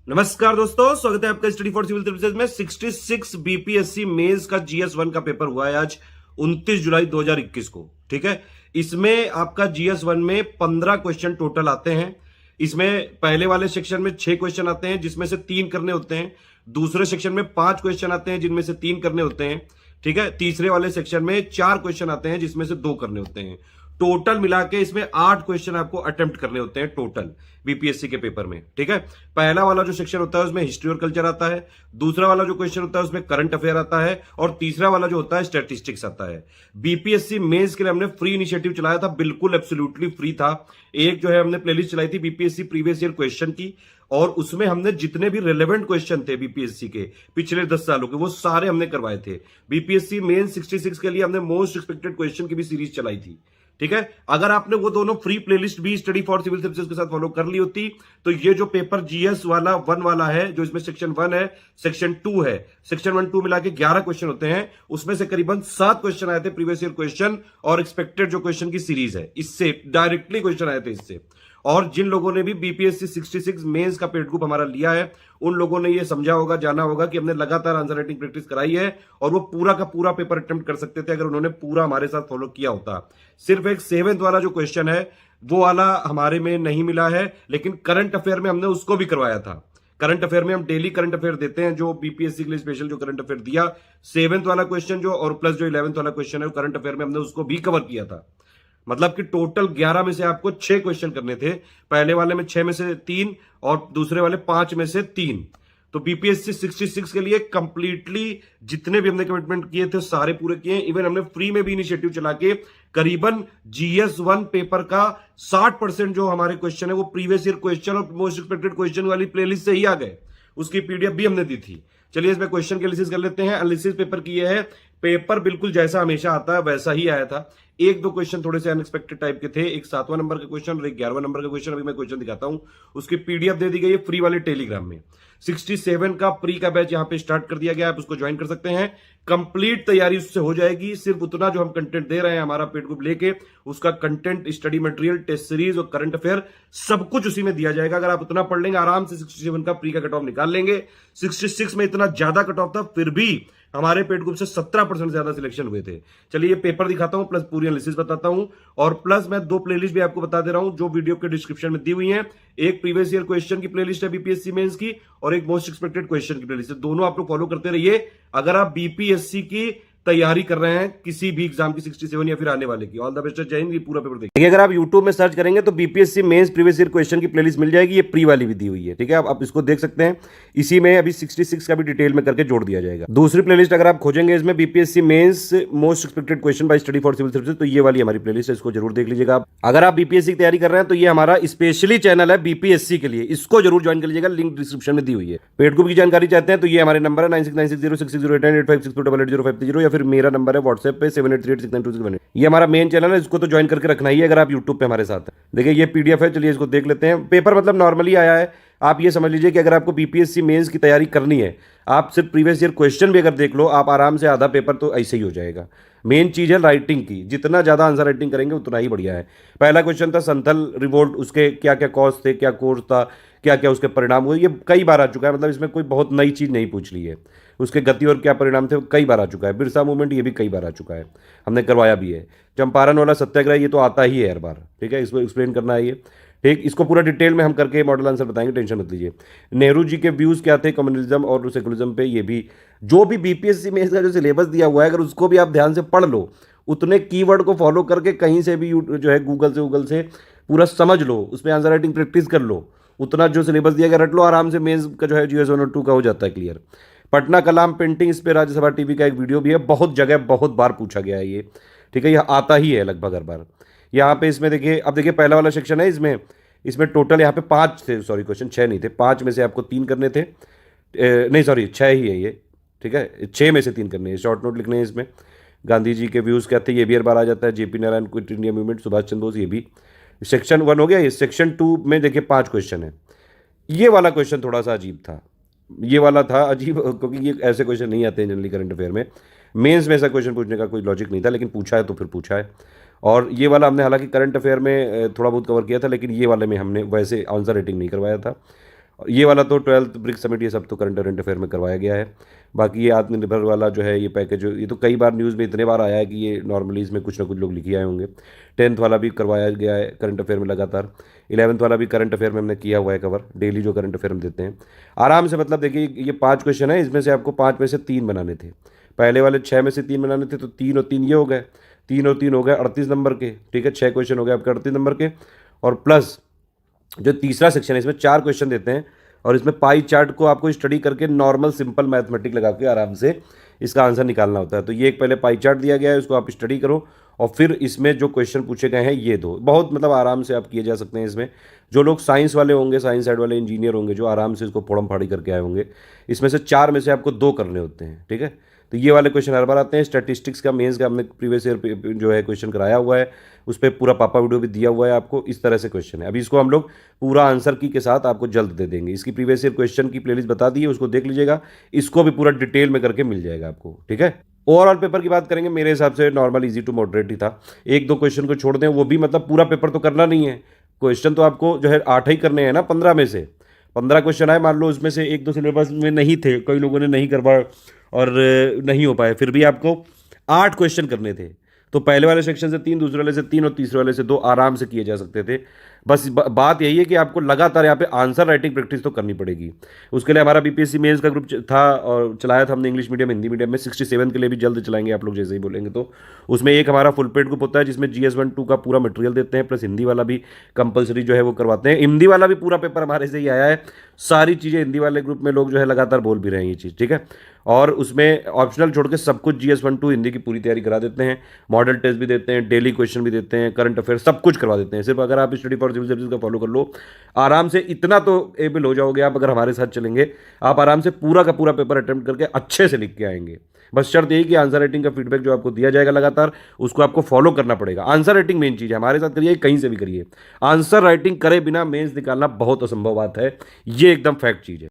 नमस्कार दोस्तों, स्वागत है आपका स्टडी फॉर सिविल सर्विसेज में। 66 बीपीएससी मेंस का जीएस 1 का पेपर हुआ है आज 29 जुलाई 2021 को। ठीक है, इसमें आपका जीएस 1 में 15 क्वेश्चन टोटल आते हैं। इसमें पहले वाले सेक्शन में 6 क्वेश्चन आते हैं जिसमें से 3 करने होते हैं। दूसरे सेक्शन में 5 क्वेश्चन आते हैं जिनमें से 3 करने होते हैं। ठीक है, तीसरे वाले सेक्शन में 4 क्वेश्चन आते हैं जिसमें से 2 करने होते हैं। टोटल मिला के इसमें 8 क्वेश्चन आपको अटेम्प्ट करने होते हैं टोटल बीपीएससी के पेपर में। ठीक है, पहला वाला जो सेक्शन होता है उसमें हिस्ट्री और कल्चर आता है, दूसरा वाला जो क्वेश्चन होता है उसमें करंट अफेयर आता है, और तीसरा वाला जो होता है स्टैटिस्टिक्स आता है। बीपीएससी मेंस के लिए हमने फ्री इनिशिएटिव चलाया था, बिल्कुल एब्सोल्युटली फ्री था। एक जो है हमने प्लेलिस्ट चलाई थी बीपीएससी प्रीवियस ईयर क्वेश्चन की, और उसमें हमने जितने भी रेलेवेंट क्वेश्चन थे बीपीएससी के पिछले 10 सालों के वो सारे हमने करवाए थे। बीपीएससी मेन 66 के लिए हमने मोस्ट एक्सपेक्टेड क्वेश्चन की भी सीरीज चलाई थी। ठीक है, अगर आपने वो दोनों फ्री प्लेलिस्ट भी स्टडी फॉर सिविल सर्विसेज के साथ फॉलो कर ली होती तो ये जो पेपर जीएस वाला 1 वाला है, जो इसमें सेक्शन 1 है, सेक्शन 2 है, सेक्शन 1 2 मिला के 11 क्वेश्चन होते हैं, उसमें से करीबन 7 क्वेश्चन आए थे प्रीवियस ईयर क्वेश्चन और एक्सपेक्टेड जो क्वेश्चन की सीरीज है, इससे डायरेक्टली क्वेश्चन आए थे इससे। और जिन लोगों ने भी बीपीएससी 66 मेंस का पेड ग्रुप हमारा लिया है उन लोगों ने ये समझा होगा, जाना होगा कि हमने लगातार आंसर राइटिंग प्रैक्टिस कराई है और वो पूरा का पूरा पेपर अटेम्प्ट कर सकते थे अगर उन्होंने पूरा हमारे साथ फॉलो किया होता। सिर्फ एक 7th वाला जो क्वेश्चन है वो वाला हमारे में नहीं मिला है, लेकिन करंट अफेयर में हमने उसको भी करवाया था। करंट अफेयर में हम डेली करंट अफेयर देते हैं, जो बीपीएससी के लिए स्पेशल जो करंट अफेयर दिया 7th वाला क्वेश्चन जो, और प्लस जो 11th वाला क्वेश्चन है वो करंट अफेयर में हमने उसको भी कवर किया था। मतलब कि टोटल 11 में से आपको 6 क्वेश्चन करने थे, पहले वाले में 6 में से 3 और दूसरे वाले 5 में से 3। तो बीपीएससी 66 के लिए कंप्लीटली जितने भी हमने कमिटमेंट किए थे सारे पूरे किए। इवन हमने फ्री में भी इनिशिएटिव चला के करीबन जीएस 1 पेपर का 60% जो हमारे क्वेश्चन है वो प्रीवियस ईयर क्वेश्चन और मोस्ट एक्सपेक्टेड क्वेश्चन वाली प्लेलिस्ट से ही आ गए। उसकी पीडीएफ भी हमने दी थी। चलिए इसमें क्वेश्चन के एनालिसिस कर लेते हैं। एनालिसिस पेपर की है, पेपर बिल्कुल जैसा हमेशा आता है वैसा ही आया था। 1-2 क्वेश्चन थोड़े से अनएक्सपेक्टेड टाइप के थे, एक 7वां नंबर का क्वेश्चन और एक 11वां नंबर का क्वेश्चन। अभी मैं क्वेश्चन दिखाता हूं, उसकी पीडीएफ दे दी गई है फ्री वाले टेलीग्राम में। 67 का प्री का बैच यहां पे स्टार्ट कर दिया गया, आप उसको ज्वाइन कर सकते हैं। कंप्लीट तैयारी उससे हो जाएगी। सिर्फ उतना जो हम कंटेंट दे रहे हैं हमारा पेड ग्रुप लेके, उसका content, study material, test series और करंट अफेयर सब कुछ उसी में दिया जाएगा। अगर आप उतना पढ़ लेंगे आराम से 67 का प्री का कट ऑफ निकाल लेंगे। 66 में इतना ज्यादा कट ऑफ था, फिर भी हमारे पेड ग्रुप से 17% ज्यादा सिलेक्शन हुए थे। चलिए ये पेपर दिखाता हूं, प्लस पूरी एनालिसिस बताता हूं, और प्लस मैं 2 प्लेलिस्ट भी आपको बता दे रहा हूं जो वीडियो के डिस्क्रिप्शन में दी हुई है। एक प्रीवियस ईयर क्वेश्चन की प्लेलिस्ट है बीपीएससी मेंस की, और एक मोस्ट एक्सपेक्टेड क्वेश्चन की प्लेलिस्ट है। दोनों आप लोग फॉलो करते रहिए अगर आप बीपीएससी की तैयारी कर रहे हैं किसी भी एग्जाम की 67 या फिर आने वाले की। ऑल द बेस्ट, जय हिंद। ये पूरा पेपर देखिए, अगर आप YouTube में सर्च करेंगे तो BPSC mains previous year question की प्लेलिस्ट मिल जाएगी। ये प्री वाली भी दी हुई है। ठीक है, आप इसको देख सकते हैं। इसी में अभी 66 का भी डिटेल में करके जोड़ दिया जाएगा। दूसरी प्लेलिस्ट अगर आप खोजेंगे इसमें BPSC mains most expected question by study for civil services, तो ये वाली हमारी प्लेलिस्ट है, इसको जरूर देख लीजिएगा। अगर आप बीपीएससी की तैयारी कर रहे हैं तो ये हमारा स्पेशली चैनल है बीपीएससी के लिए, इसको जरूर ज्वाइन कर लीजिएगा, लिंक डिस्क्रिप्शन में दी हुई है। पेड ग्रुप की जानकारी चाहते हैं तो ये हमारे नंबर है 9696066088562880, या फिर मेरा नंबर है व्हाट्सएप पे 7838692618। ये हमारा मेन चैनल है, इसको तो ज्वाइन करके रखना ही है अगर आप यूट्यूब पे हमारे साथ हैं। देखिए ये पीडीएफ है, चलिए इसको देख लेते हैं। पेपर मतलब नॉर्मली आया है। आप ये समझ लीजिए कि अगर आपको बीपीएससी मेंस की तैयारी करनी है, आप सिर्फ प्रीवियस ईयर क्वेश्चन भी अगर देख लो, आप आराम से आधा पेपर तो ऐसे ही हो जाएगा। मेन चीज है राइटिंग की, जितना ज्यादा आंसर राइटिंग करेंगे उतना ही बढ़िया है। पहला क्वेश्चन था संथल रिवोल्ट, उसके क्या क्या कॉज थे, क्या कोर्स था, क्या क्या उसके परिणाम हुए, ये कई बार आ चुका है। मतलब इसमें कोई बहुत नई चीज नहीं पूछ ली है। उसके गति और क्या परिणाम थे कई बार आ चुका है। बिरसा मूवमेंट ये भी कई बार आ चुका है, हमने करवाया भी है। चंपारण वाला सत्याग्रह ये तो आता ही है हर बार। ठीक है, इसको एक्सप्लेन करना है ये। ठीक, इसको पूरा डिटेल में हम करके मॉडल आंसर बताएंगे, टेंशन मत लीजिए। नेहरू जी के व्यूज क्या थे कम्युनलिज्म और सेकुलरिज्म पे, ये भी जो भी बीपीएससी में इसका जो सिलेबस दिया हुआ है अगर उसको भी आप ध्यान से पढ़ लो, उतने कीवर्ड को फॉलो करके कहीं से भी जो है गूगल से पूरा समझ लो, उसमें आंसर राइटिंग प्रैक्टिस कर लो, उतना जो सिलेबस दिया गया रट लो, आराम से मेंस का जो है जीएस 1 और 2 का हो जाता है क्लियर। पटना कलाम पेंटिंग, इस पे राज्यसभा टीवी का एक वीडियो भी है, बहुत जगह बहुत बार पूछा गया है ये। ठीक है, यह आता ही है लगभग हर बार। यहाँ पे इसमें देखिए, अब देखिए पहला वाला सेक्शन है, इसमें टोटल यहाँ पे 5 थे, सॉरी क्वेश्चन 6 नहीं थे, 5 में से आपको 3 करने थे। नहीं सॉरी 6 ही है ये। ठीक है, 6 में से 3 करने हैं। शॉर्ट नोट लिखने हैं इसमें। गांधी जी के व्यूज़ क्या थे, ये भी हर बार आ जाता है। JP Narayan quit India movement, Subhash Chandra Bose, ये भी। सेक्शन 1 हो गया। ये सेक्शन 2 में देखिए 5 क्वेश्चन है। ये वाला क्वेश्चन थोड़ा सा अजीब था, ये वाला था अजीब, क्योंकि ये ऐसे क्वेश्चन नहीं आते हैं जनरली करंट अफेयर में। मेंस में ऐसा क्वेश्चन पूछने का कोई लॉजिक नहीं था, लेकिन पूछा है तो फिर पूछा है। और ये वाला हमने हालांकि करंट अफेयर में थोड़ा बहुत कवर किया था, लेकिन ये वाले में हमने वैसे आंसर रेटिंग नहीं करवाया था। ये वाला तो 12th ब्रिक्स समिट ये सब तो करंट अफेयर में करवाया गया है। बाकी ये आत्मनिर्भर वाला जो है ये पैकेज, ये तो कई बार न्यूज़ में इतने बार आया है कि ये नॉर्मली इसमें कुछ ना कुछ लोग लिखे आए होंगे। 10th वाला भी करवाया गया है करंट अफेयर में लगातार। 11th वाला भी करंट अफेयर में हमने किया हुआ है कवर, डेली जो करंट अफेयर हम देते हैं आराम से। मतलब देखिए ये 5 क्वेश्चन है, इसमें से आपको 5 में से 3 बनाने थे। पहले वाले 6 में से 3 बनाने थे, तो 3 और 3 ये हो गए, 3 और 3 हो गए 38 नंबर के। ठीक है, 6 क्वेश्चन हो गए आपके 38 नंबर के। और प्लस जो तीसरा सेक्शन है इसमें 4 क्वेश्चन देते हैं, और इसमें पाई चार्ट को आपको स्टडी करके नॉर्मल सिंपल मैथमेटिक लगा के आराम से इसका आंसर निकालना होता है। तो ये एक पहले पाई चार्ट दिया गया है, उसको आप स्टडी करो, और फिर इसमें जो क्वेश्चन पूछे गए हैं ये दो, बहुत मतलब आराम से आप किए जा सकते हैं इसमें। जो लोग साइंस वाले होंगे, साइंस साइड वाले इंजीनियर होंगे, जो आराम से इसको फोड़म फाड़ी करके आए होंगे, इसमें से 4 में से आपको 2 करने होते हैं। ठीक है, तो ये वाले क्वेश्चन हर बार आते हैं। स्टैटिस्टिक्स का मेंस का हमने प्रीवियस ईयर जो है क्वेश्चन कराया हुआ है, उस पर पूरा पापा वीडियो भी दिया हुआ है आपको। इस तरह से क्वेश्चन है, अभी इसको हम लोग पूरा आंसर की के साथ आपको जल्द दे देंगे। इसकी प्रीवियस ईयर क्वेश्चन की प्लेलिस्ट बता दी है, उसको देख लीजिएगा, इसको भी पूरा डिटेल में करके मिल जाएगा आपको। ठीक है, ओवरऑल पेपर की बात करेंगे, मेरे हिसाब से नॉर्मल इजी टू मॉडरेट ही था। 1-2 क्वेश्चन को छोड़ दें, वो भी मतलब पूरा पेपर तो करना नहीं है। क्वेश्चन तो आपको जो है 8 ही करने हैं ना, 15 में से 15 क्वेश्चन आए, मान लो उसमें से 1-2 सिलेबस में नहीं थे, कई लोगों ने नहीं करवाया और नहीं हो पाए, फिर भी आपको 8 क्वेश्चन करने थे। तो पहले वाले सेक्शन से 3, दूसरे वाले से 3 और तीसरे वाले से 2 आराम से किए जा सकते थे। बस बात यही है कि आपको लगातार यहाँ पे आंसर राइटिंग प्रैक्टिस तो करनी पड़ेगी। उसके लिए हमारा बीपीएससी मेंस का ग्रुप था और चलाया था हमने, इंग्लिश मीडियम हिंदी मीडियम में। 67 के लिए भी जल्द चलाएंगे आप लोग जैसे ही बोलेंगे। तो उसमें एक हमारा फुल पेड ग्रुप होता है जिसमें GS1-2 का पूरा मटेरियल देते हैं, प्लस हिंदी वाला भी कंपलसरी जो है वो करवाते हैं। हिंदी वाला भी पूरा पेपर हमारे से ही आया है, सारी चीज़ें हिंदी वाले ग्रुप में लोग जो है लगातार बोल भी रहे हैं ये चीज़। ठीक है, और उसमें ऑप्शनल छोड़ के सब कुछ GS1-2 हिंदी की पूरी तैयारी करा देते हैं, मॉडल टेस्ट भी देते हैं, डेली क्वेश्चन भी देते हैं, करंट अफेयर सब कुछ करवा देते हैं। सिर्फ अगर आप स्टडी फॉर सिविल सर्विस का फॉलो कर लो, आराम से इतना तो एबल हो जाओगे आप। अगर हमारे साथ चलेंगे, आप आराम से पूरा का पूरा पेपर अटेम्प्ट करके अच्छे से लिख के आएंगे। बस शर्त यही कि आंसर राइटिंग का फीडबैक जो आपको दिया जाएगा लगातार, उसको आपको फॉलो करना पड़ेगा। आंसर राइटिंग मेन चीज़ है, हमारे साथ करिए, कहीं से भी करिए। आंसर राइटिंग करे बिना मेंस निकालना बहुत असंभव बात है, ये एकदम फैक्ट चीज़ है।